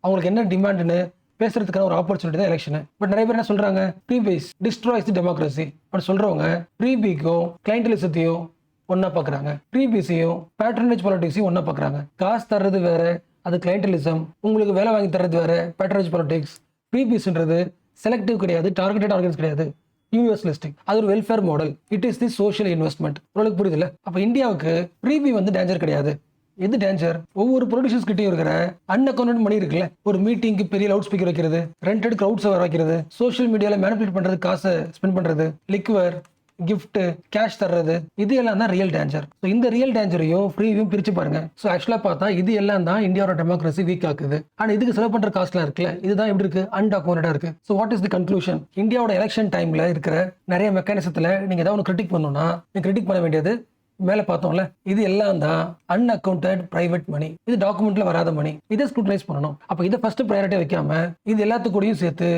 அவங்களுக்கு என்ன டிமாண்ட்னு பேசுறதுக்கான ஒரு ஆப்பர்ச்சுனிட்டி தான் எலெக்ஷன். பட் நிறைய பேர் என்ன சொல்றாங்க, ப்ரீபேஸ் டிஸ்ட்ராய்ஸ் தி டெமோக்ரஸி அப்படி சொல்றவங்க ப்ரீபிக்கும் கிளைண்டலிசத்தையும் ஒன்னா பாக்குறாங்க, ப்ரீபிஸையும் பேட்ரனேஜ் பாலிடிக்ஸையும் ஒன்னா பாக்குறாங்க. காசு தர்றது வேற, அது கிளைண்டலிசம். உங்களுக்கு வேலை வாங்கி தர்றது வேற, பேட்ரனேஜ் பாலிடிக்ஸ். ப்ரீபீஸ்ன்றது செலக்டிவ் கிடையாது, டார்கெட்டட் ஆர்கன்ஸ் கிடையாது, யூனிவர்சலிஸ்டிக். அது ஒரு welfare model. It is the social investment. உங்களுக்கு புரியுது இல்ல? அப்ப இந்தியாவுக்கு ப்ரீபி வந்து டேஞ்சர் கிடையாது. எது டேஞ்சர்? ஒவ்வொரு ப்ரொடியூசர்ஸ் கிட்டயும் இருக்கிற அன்அக்கௌண்டட் மணி இருக்குல்ல, ஒரு மீட்டிங்க்கு பெரிய லவுட் ஸ்பீக்கர் வைக்கிறது, ரெண்டட் கிரவுட்ஸ் வர வைக்கிறது, சோஷியல் மீடியால மேனிபுலேட் பண்றது, காசை ஸ்பெண்ட் பண்றது, லிக்வர், கிஃப்ட், கேஷ் தர்றது, இது எல்லாம் தான் ரியல் டேஞ்சர். இந்த ரியல் டேஞ்சரையும் ஃப்ரீயும் பிரிச்சு பாருங்க. ஆக்சுவலா பார்த்தா இது எல்லாம் தான் இந்தியாவோட டெமோக்ரஸி வீக் ஆக்குது. ஆனா இதுக்கு செலவு பண்ற காஸ்ட்லாம் இருக்குல்ல, இதுதான் எப்படி இருக்கு, அன்டாக்குமெண்டடா இருக்கு. What is the conclusion? இந்தியாவோட எலெக்ஷன் டைம்ல இருக்கிற நிறைய மெக்கானிசத்துல நீங்க ஏதாவது ஒன்று கிரிட்டிக் பண்ணணும்னா நீங்க கிரிட்டிக் பண்ண வேண்டியது மேல பார்த்தோம்ல, இது எல்லாம் தான் அன்அக்கௌண்டட் பிரைவேட் மணி. இது டாக்குமெண்ட்ல வராத மணி. இதை ஸ்க்ரூட்டனைஸ் பண்ணணும். அப்ப இதை ஃபர்ஸ்ட் ப்ரையாரிட்டி வைக்காம இது எல்லாத்துக்கூடயும் சேர்த்து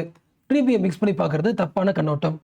ப்ரீபியை மிக்ஸ் பண்ணி பார்க்கறது தப்பான கண்ணோட்டம்.